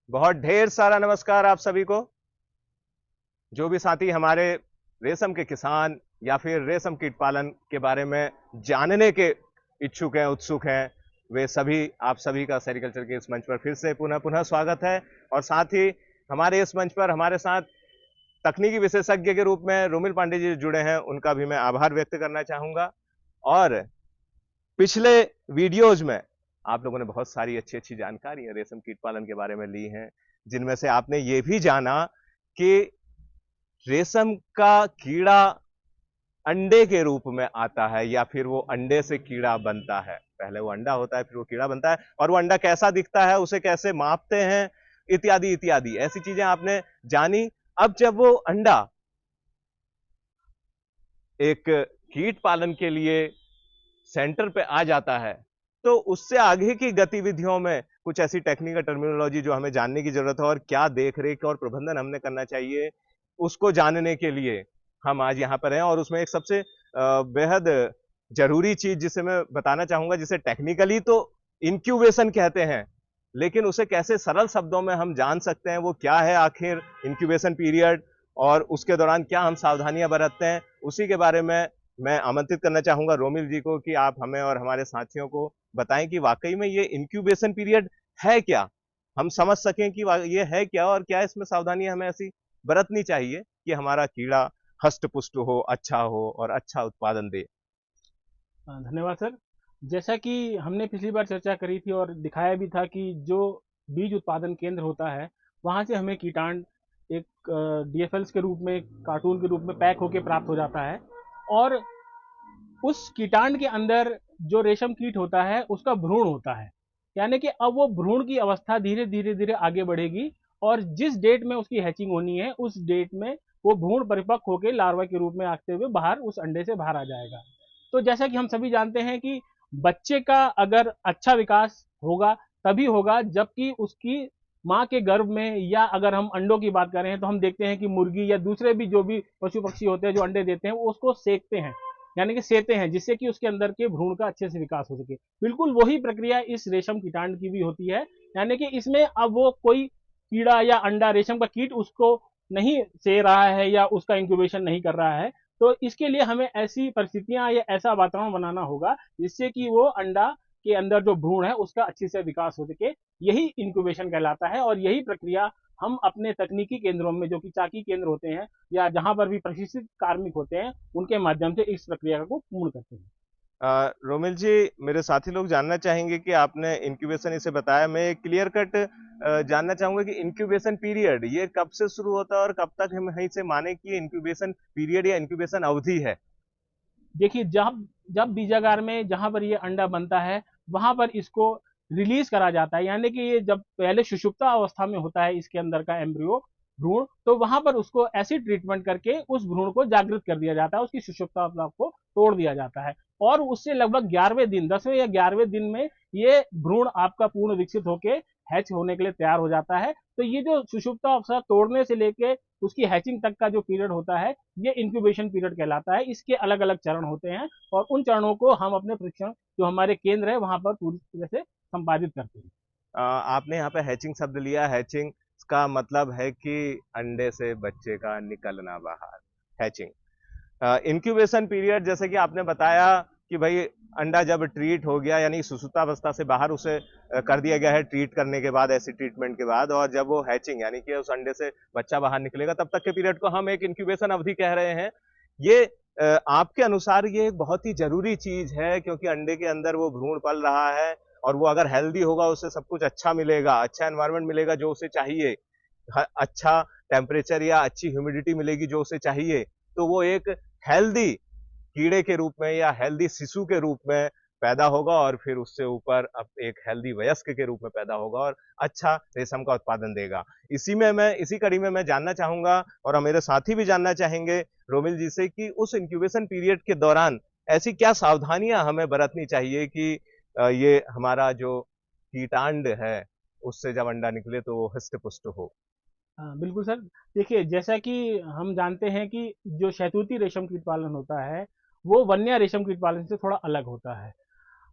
बहुत ढेर सारा नमस्कार आप सभी को। जो भी साथी हमारे रेशम के किसान या फिर रेशम कीट पालन के बारे में जानने के इच्छुक हैं, उत्सुक हैं, वे सभी आप सभी का सेरिकल्चर के इस मंच पर फिर से पुनः पुनः स्वागत है। और साथ ही हमारे इस मंच पर हमारे साथ तकनीकी विशेषज्ञ के रूप में रोमिल पांडे जी जुड़े हैं, उनका भी मैं आभार व्यक्त करना चाहूंगा। और पिछले वीडियोज में आप लोगों ने बहुत सारी अच्छी अच्छी जानकारी रेशम कीट पालन के बारे में ली हैं, जिनमें से आपने ये भी जाना कि रेशम का कीड़ा अंडे के रूप में आता है या फिर वो अंडे से कीड़ा बनता है। पहले वो अंडा होता है, फिर वो कीड़ा बनता है, और वो अंडा कैसा दिखता है, उसे कैसे मापते हैं, इत्यादि इत्यादि ऐसी चीजें आपने जानी। अब जब वो अंडा एक कीट पालन के लिए सेंटर पे आ जाता है, तो उससे आगे की गतिविधियों में कुछ ऐसी टेक्निकल टर्मिनोलॉजी जो हमें जानने की जरूरत है और क्या देख रेख और प्रबंधन हमने करना चाहिए, उसको जानने के लिए हम आज यहाँ पर हैं। और उसमें एक सबसे बेहद जरूरी चीज जिसे मैं बताना चाहूंगा, जिसे टेक्निकली तो इंक्यूबेशन कहते हैं, लेकिन उसे कैसे सरल शब्दों में हम जान सकते हैं, वो क्या है आखिर इंक्यूबेशन पीरियड, और उसके दौरान क्या हम सावधानियां बरतते हैं, उसी के बारे में मैं आमंत्रित करना चाहूंगा रोमिल जी को कि आप हमें और हमारे साथियों को बताएं कि वाकई में ये इंक्यूबेशन पीरियड है क्या, हम समझ सकें कि ये है क्या और क्या इसमें सावधानियां हमें ऐसी बरतनी चाहिए कि हमारा कीड़ा हष्ट पुष्ट हो, अच्छा हो और अच्छा उत्पादन दे। धन्यवाद सर। जैसा कि हमने पिछली बार चर्चा करी थी और दिखाया भी था कि जो बीज उत्पादन केंद्र होता है वहाँ से हमें कीटाणु एक डीएफएल्स के रूप में, कार्टून के रूप में पैक होके प्राप्त हो जाता है। और उस कीटाणु के अंदर जो रेशम कीट होता है उसका भ्रूण होता है। यानी कि अब वो भ्रूण की अवस्था धीरे धीरे धीरे आगे बढ़ेगी और जिस डेट में उसकी हैचिंग होनी है उस डेट में वो भ्रूण परिपक्व होकर लार्वा के रूप में आते हुए बाहर उस अंडे से बाहर आ जाएगा। तो जैसा कि हम सभी जानते हैं कि बच्चे का अगर अच्छा विकास होगा तभी होगा जबकि उसकी माँ के गर्भ में, या अगर हम अंडों की बात करें तो हम देखते हैं कि मुर्गी या दूसरे भी जो भी पशु पक्षी होते हैं जो अंडे देते हैं वो उसको सेकते हैं, यानी कि सेते हैं, जिससे कि उसके अंदर के भ्रूण का अच्छे से विकास हो सके। बिल्कुल वही प्रक्रिया इस रेशम कीटाणु की भी होती है। यानी कि इसमें अब वो कोई कीड़ा या अंडा, रेशम का कीट उसको नहीं से रहा है या उसका इंक्यूबेशन नहीं कर रहा है। तो इसके लिए हमें ऐसी परिस्थितियां या ऐसा वातावरण बनाना होगा जिससे कि वो अंडा के अंदर जो भ्रूण है उसका अच्छे से विकास हो सके। यही इंक्यूबेशन कहलाता है और यही प्रक्रिया हम अपने तकनीकी केंद्रों में, जो कि चाकी केंद्र होते हैं या जहां पर भी प्रशिक्षित कार्मिक होते हैं, उनके माध्यम से इस प्रक्रिया को पूर्ण करते हैं। रोमिल जी, मेरे साथी लोग जानना चाहेंगे कि आपने इंक्यूबेशन इसे बताया, मैं एक क्लियर कट जानना चाहूंगा कि इंक्यूबेशन पीरियड ये कब से शुरू होता है और कब तक हम यहीं से माने कि इंक्यूबेशन पीरियड या इंक्यूबेशन अवधि है। देखिए, जब जब बीजागार में जहां पर ये अंडा बनता है वहां पर इसको रिलीज करा जाता है। यानी कि ये जब पहले सुषुप्ता अवस्था में होता है इसके अंदर का एम्ब्रियो, भ्रूण, तो वहां पर उसको ऐसी ट्रीटमेंट करके उस भ्रूण को जागृत कर दिया जाता है, उसकी सुषुप्ता अवस्था को तोड़ दिया जाता है। और उससे लगभग 11वें दिन, 10वें या 11वें दिन में ये भ्रूण आपका पूर्ण विकसित होकर हैच होने के लिए तैयार हो जाता है। तो ये जो सुषुप्ता अवस्था तोड़ने से लेके उसकी हैचिंग तक का जो पीरियड होता है ये इंक्यूबेशन पीरियड कहलाता है। इसके अलग अलग चरण होते हैं और उन चरणों को हम अपने प्रशिक्षण जो हमारे केंद्र है वहां पर पूरी तरह से संपादित करते हैं। आपने यहाँ पे हैचिंग शब्द लिया, हैचिंग का मतलब है कि अंडे से बच्चे का निकलना बाहर, हैचिंग। इंक्यूबेशन पीरियड जैसे कि आपने बताया कि भाई अंडा जब ट्रीट हो गया, यानी सुसुप्तावस्था से बाहर उसे कर दिया गया है ट्रीट करने के बाद, ऐसी ट्रीटमेंट के बाद, और जब वो हैचिंग यानी कि उस अंडे से बच्चा बाहर निकलेगा, तब तक के पीरियड को हम एक इंक्यूबेशन अवधि कह रहे हैं। ये आपके अनुसार ये एक बहुत ही जरूरी चीज है, क्योंकि अंडे के अंदर वो भ्रूण पल रहा है और वो अगर हेल्दी होगा उसे सब कुछ अच्छा मिलेगा, अच्छा एनवायरनमेंट मिलेगा जो उसे चाहिए, अच्छा टेम्परेचर या अच्छी ह्यूमिडिटी मिलेगी जो उसे चाहिए, तो वो एक हेल्दी कीड़े के रूप में या हेल्दी शिशु के रूप में पैदा होगा और फिर उससे ऊपर अब एक हेल्दी वयस्क के रूप में पैदा होगा और अच्छा रेशम का उत्पादन देगा। इसी कड़ी में मैं जानना चाहूंगा और मेरे साथी भी जानना चाहेंगे रोमिल जी से कि उस इंक्यूबेशन पीरियड के दौरान ऐसी क्या सावधानियां हमें बरतनी चाहिए कि ये हमारा जो कीटांड है उससे जब अंडा निकले तो वो हृष्ट पुष्ट हो। हाँ, बिल्कुल सर। देखिए, जैसा कि हम जानते हैं कि जो शहतूती रेशम कीट पालन होता है वो वन्य रेशम कीट पालन से थोड़ा अलग होता है।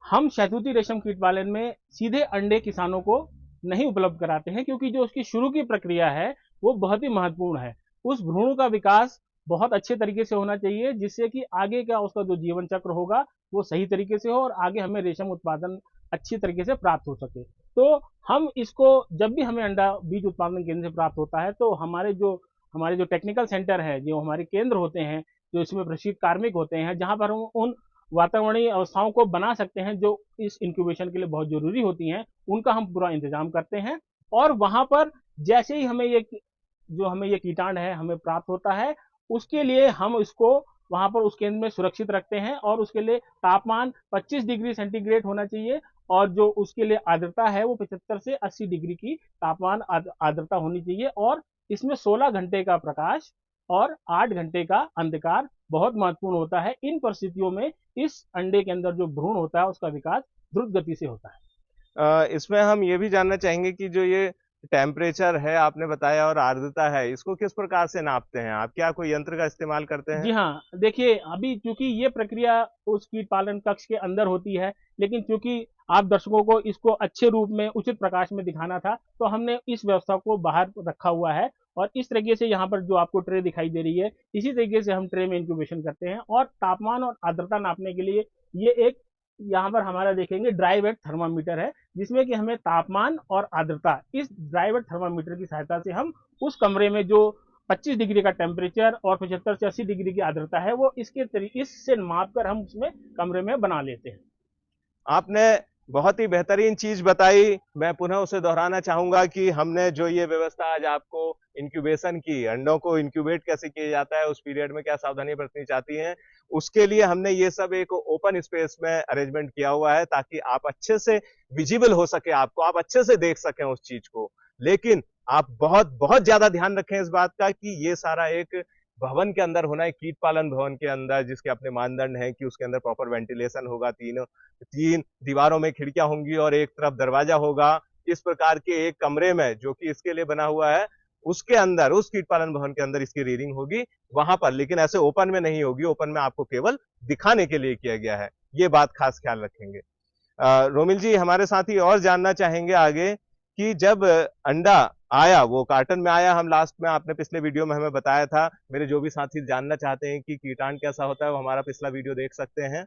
हम शहतूती रेशम कीट पालन में सीधे अंडे किसानों को नहीं उपलब्ध कराते हैं, क्योंकि जो उसकी शुरू की प्रक्रिया है वो बहुत ही महत्वपूर्ण है। उस भ्रूण का विकास बहुत अच्छे तरीके से होना चाहिए, जिससे कि आगे का उसका जो जीवन चक्र होगा वो सही तरीके से हो और आगे हमें रेशम उत्पादन अच्छी तरीके से प्राप्त हो सके। तो हम इसको, जब भी हमें अंडा बीज उत्पादन केंद्र से प्राप्त होता है, तो हमारे जो टेक्निकल सेंटर है, जो हमारे केंद्र होते हैं, जो इसमें प्रशिक्षित कार्मिक होते हैं, जहाँ पर हम उन वातावरणीय अवस्थाओं को बना सकते हैं जो इस इंक्यूबेशन के लिए बहुत जरूरी होती हैं, उनका हम पूरा इंतजाम करते हैं। और वहां पर जैसे ही हमें ये कीटाणु है हमें प्राप्त होता है, उसके लिए हम इसको वहां पर उस केंद्र में सुरक्षित रखते हैं, और उसके लिए तापमान 25 डिग्री सेंटीग्रेड होना चाहिए, और जो उसके लिए आर्द्रता है वो 75 से 80 डिग्री की तापमान आर्द्रता होनी चाहिए। और इसमें 16 घंटे का प्रकाश और 8 घंटे का अंधकार बहुत महत्वपूर्ण होता है। इन परिस्थितियों में इस अंडे के अंदर जो भ्रूण होता है उसका विकास द्रुत गति से होता है। इसमें हम ये भी जानना चाहेंगे कि जो ये टेम्परेचर है आपने बताया और आर्द्रता है, इसको किस प्रकार से नापते हैं आप? क्या कोई यंत्र का इस्तेमाल करते जी हैं? हाँ, देखिए अभी चूंकि ये प्रक्रिया उस कीट पालन कक्ष के अंदर होती है, लेकिन चूंकि आप दर्शकों को इसको अच्छे रूप में उचित प्रकाश में दिखाना था, तो हमने इस व्यवस्था को बाहर रखा हुआ है। और इस तरीके से यहाँ पर जो आपको ट्रे दिखाई दे रही है, इसी तरीके से हम ट्रे में इंक्यूबेशन करते हैं। और तापमान और आर्द्रता नापने के लिए ये एक, यहाँ पर हमारा देखेंगे ड्राई वेट थर्मामीटर है, जिसमें कि हमें तापमान और आर्द्रता इस ड्राई वेट थर्मामीटर की सहायता से हम उस कमरे में जो 25 डिग्री का टेम्परेचर और 75 से 80 डिग्री की आर्द्रता है वो इससे माप कर हम उसमें कमरे में बना लेते हैं। आपने बहुत ही बेहतरीन चीज बताई। मैं पुनः उसे दोहराना चाहूंगा कि हमने जो ये व्यवस्था आज आपको इंक्यूबेशन की, अंडों को इंक्यूबेट कैसे किया जाता है, उस पीरियड में क्या सावधानी बरतनी चाहती हैं, उसके लिए हमने ये सब एक ओपन स्पेस में अरेंजमेंट किया हुआ है ताकि आप अच्छे से विजिबल हो सके, आपको आप अच्छे से देख सकें उस चीज को। लेकिन आप बहुत बहुत ज्यादा ध्यान रखें इस बात का कि ये सारा एक भवन के अंदर होना है, कीट पालन भवन के अंदर, जिसके अपने मानदंड हैं कि उसके अंदर प्रॉपर वेंटिलेशन होगा, तीन दीवारों में खिड़कियां होंगी और एक तरफ दरवाजा होगा। इस प्रकार के एक कमरे में जो कि इसके लिए बना हुआ है, उसके अंदर, उस कीट पालन भवन के अंदर इसकी रीडिंग होगी वहां पर, लेकिन ऐसे ओपन में नहीं होगी। ओपन में आपको केवल दिखाने के लिए किया गया है, ये बात खास ख्याल रखेंगे। रोमिल जी हमारे साथ ही और जानना चाहेंगे आगे कि जब अंडा आया, वो कार्टन में आया, हम लास्ट में, आपने पिछले वीडियो में हमें बताया था, मेरे जो भी साथी जानना चाहते हैं कि कीटाणु कैसा होता है वो हमारा पिछला वीडियो देख सकते हैं।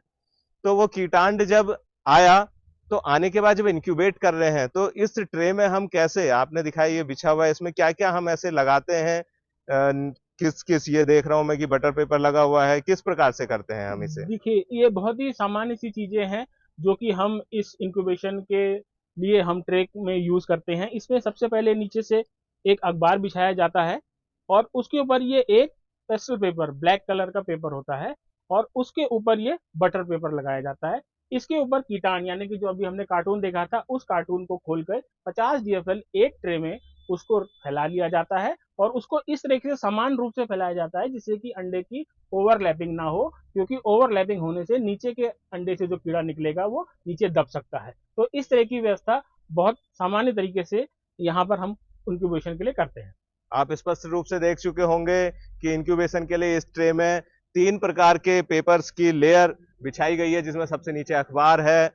तो वो कीटाणु जब आया, तो आने के बाद जब इंक्यूबेट कर रहे हैं तो इस ट्रे में हम कैसे, आपने दिखाया ये बिछा हुआ है, इसमें क्या क्या हम ऐसे लगाते हैं, किस किस, ये देख रहा हूं मैं कि बटर पेपर लगा हुआ है, किस प्रकार से करते हैं हम इसे? देखिए ये बहुत ही सामान्य सी चीजें हैं जो कि हम इस इंक्यूबेशन के लिए हम ट्रे में यूज करते हैं। इसमें सबसे पहले नीचे से एक अखबार बिछाया जाता है, और उसके ऊपर ये एक पेस्टल पेपर, ब्लैक कलर का पेपर होता है, और उसके ऊपर ये बटर पेपर लगाया जाता है। इसके ऊपर कीटाणु, यानी कि जो अभी हमने कार्टून देखा था उस कार्टून को खोलकर 50 डीएफएल एक ट्रे में उसको फैला लिया जाता है, और उसको इस तरीके से समान रूप से फैलाया जाता है जिससे कि अंडे की ओवरलैपिंग ना हो, क्योंकि ओवरलैपिंग होने से नीचे के अंडे से जो कीड़ा निकलेगा वो नीचे दब सकता है। तो इस तरह की व्यवस्था बहुत सामान्य तरीके से यहाँ पर हम इंक्यूबेशन के लिए करते हैं। आप स्पष्ट रूप से देख चुके होंगे कि इंक्यूबेशन के लिए इस ट्रे में 3 प्रकार के पेपर्स की लेयर बिछाई गई है, जिसमें सबसे नीचे अखबार है,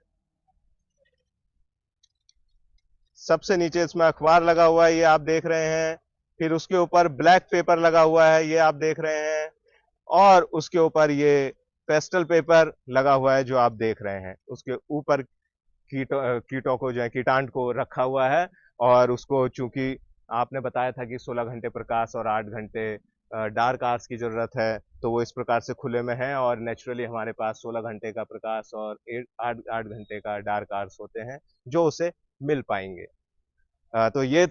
सबसे नीचे इसमें अखबार लगा हुआ है, ये आप देख रहे हैं। फिर उसके ऊपर ब्लैक पेपर लगा हुआ है, ये आप देख रहे हैं। और उसके ऊपर ये पेस्टल पेपर लगा हुआ है जो आप देख रहे हैं। उसके ऊपर कीटों को, जो है कीटाणु को रखा हुआ है, और उसको चूंकि आपने बताया था कि 16 घंटे प्रकाश और 8 घंटे डार्क आवर्स की जरूरत है, तो वो इस प्रकार से खुले में है, और नेचुरली हमारे पास 16 घंटे का प्रकाश और 8 घंटे का डार्क आवर्स होते हैं जो उसे मिल पाएंगे। तो ये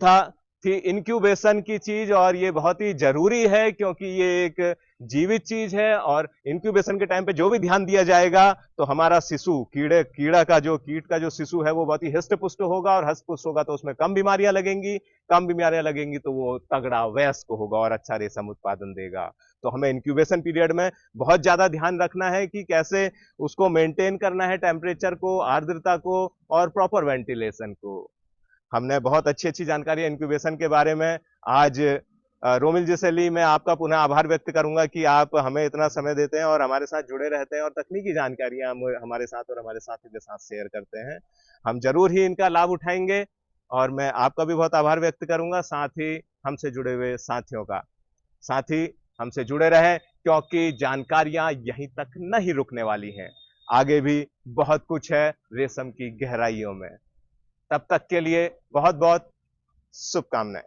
थी इंक्यूबेशन की चीज, और ये बहुत ही जरूरी है क्योंकि ये एक जीवित चीज है, और इंक्यूबेशन के टाइम पे जो भी ध्यान दिया जाएगा तो हमारा शिशु, कीट का जो शिशु है वो बहुत ही हृष्ट पुष्ट होगा, और हृष्ट पुष्ट होगा तो उसमें कम बीमारियां लगेंगी तो वो तगड़ा वयस्क होगा और अच्छा रेशम उत्पादन देगा। तो हमें इंक्यूबेशन पीरियड में बहुत ज्यादा ध्यान रखना है कि कैसे उसको मेंटेन करना है, टेम्परेचर को, आर्द्रता को, और प्रॉपर वेंटिलेशन को। हमने बहुत अच्छी अच्छी जानकारी इंक्यूबेशन के बारे में आज रोमिल जी से ली। मैं आपका पुनः आभार व्यक्त करूंगा कि आप हमें इतना समय देते हैं और हमारे साथ जुड़े रहते हैं, और तकनीकी जानकारियां हमारे साथ और हमारे साथी के साथ शेयर करते हैं। हम जरूर ही इनका लाभ उठाएंगे। और मैं आपका भी बहुत आभार व्यक्त करूंगा, साथ ही हमसे जुड़े हुए साथियों का। साथ ही हमसे जुड़े रहें, क्योंकि जानकारियां यहीं तक नहीं रुकने वाली हैं, आगे भी बहुत कुछ है रेशम की गहराइयों में। तब तक के लिए बहुत बहुत शुभकामनाएं।